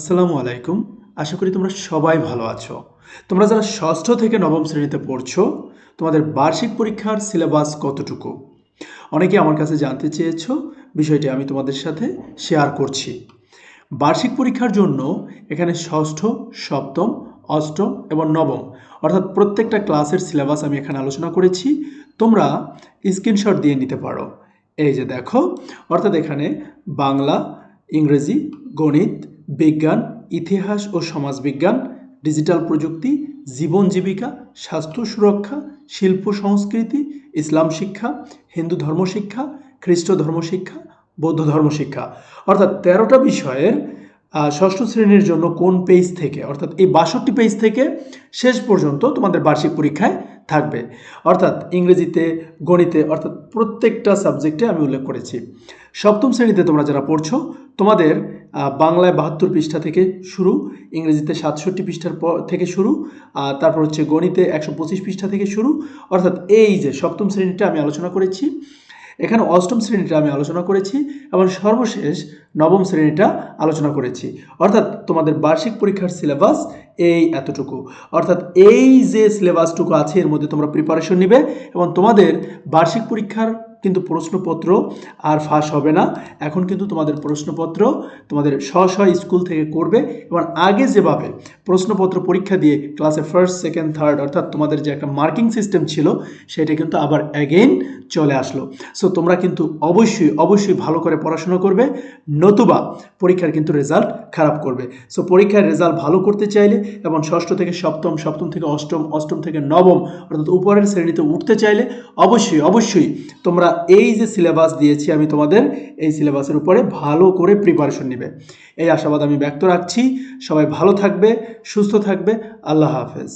আসসালামু আলাইকুম। আশা করি তোমরা সবাই ভালো আছো। তোমরা যারা ষষ্ঠ থেকে নবম শ্রেণীতে পড়ছো, তোমাদের বার্ষিক পরীক্ষার সিলেবাস কতটুকু? অনেকে আমার কাছে জানতে চেয়েছো, বিষয়টি আমি তোমাদের সাথে শেয়ার করছি। বার্ষিক পরীক্ষার জন্য এখানে ষষ্ঠ, সপ্তম, অষ্টম এবং নবম অর্থাৎ প্রত্যেকটা ক্লাসের সিলেবাস আমি এখানে আলোচনা করেছি। তোমরা স্ক্রিনশট দিয়ে নিতে পারো। এই যে দেখো, অর্থাৎ এখানে বাংলা, ইংরেজি, গণিত, বিজ্ঞান, ইতিহাস ও সমাজবিজ্ঞান, ডিজিটাল প্রযুক্তি, জীবন জীবিকা, স্বাস্থ্য সুরক্ষা, শিল্প সংস্কৃতি, ইসলাম শিক্ষা, হিন্দু ধর্ম শিক্ষা, খ্রিস্ট ধর্ম শিক্ষা, বৌদ্ধ ধর্ম শিক্ষা অর্থাৎ ১৩টা বিষয়ের ষষ্ঠ শ্রেণীর জন্য কোন পেজ থেকে অর্থাৎ এই ৬২ পেজ থেকে শেষ পর্যন্ত তোমাদের বার্ষিক পরীক্ষায় থাকবে। অর্থাৎ ইংরেজিতে, গণিতে অর্থাৎ প্রত্যেকটা সাবজেক্টে আমি উল্লেখ করেছি। সপ্তম শ্রেণীতে তোমরা যারা পড়ছো, তোমাদের বাংলায় ৭২ পৃষ্ঠা থেকে শুরু, ইংরেজিতে ৬৭ পৃষ্ঠার থেকে শুরু, তারপর হচ্ছে গণিতে ১২৫ পৃষ্ঠা থেকে শুরু। অর্থাৎ এই যে সপ্তম শ্রেণীটা আমি আলোচনা করেছি, এখানে অষ্টম শ্রেণীটা আমি আলোচনা করেছি এবং সর্বশেষ নবম শ্রেণীটা আলোচনা করেছি। অর্থাৎ তোমাদের বার্ষিক পরীক্ষার সিলেবাস এই এতটুকু। অর্থাৎ এই যে সিলেবাসটুকু আছে এর মধ্যে তোমরা প্রিপারেশন নিবে এবং তোমাদের বার্ষিক পরীক্ষার কিন্তু প্রশ্নপত্র আর ফাঁস হবে না। এখন কিন্তু তোমাদের প্রশ্নপত্র তোমাদের স্ব স্কুল থেকে করবে এবং আগে যেভাবে প্রশ্নপত্র পরীক্ষা দিয়ে ক্লাসে ফার্স্ট, সেকেন্ড, থার্ড অর্থাৎ তোমাদের যে একটা মার্কিং সিস্টেম ছিল সেটা কিন্তু আবার অ্যাগেইন চলে আসলো। সো তোমরা কিন্তু অবশ্যই ভালো করে পড়াশোনা করবে, নতুবা পরীক্ষার কিন্তু রেজাল্ট খারাপ করবে। সো পরীক্ষার রেজাল্ট ভালো করতে চাইলে এবং ষষ্ঠ থেকে সপ্তম, সপ্তম থেকে অষ্টম, অষ্টম থেকে নবম অর্থাৎ উপরের শ্রেণীতে উঠতে চাইলে অবশ্যই তোমরা এই যে সিলেবাস দিয়েছি আমি তোমাদের, এই সিলেবাসের উপরে ভালো করে প্রিপারেশন নেবে। এই আশাবাদ আমি ব্যক্ত রাখছি। সবাই ভালো থাকবে, সুস্থ থাকবে। আল্লাহ হাফেজ।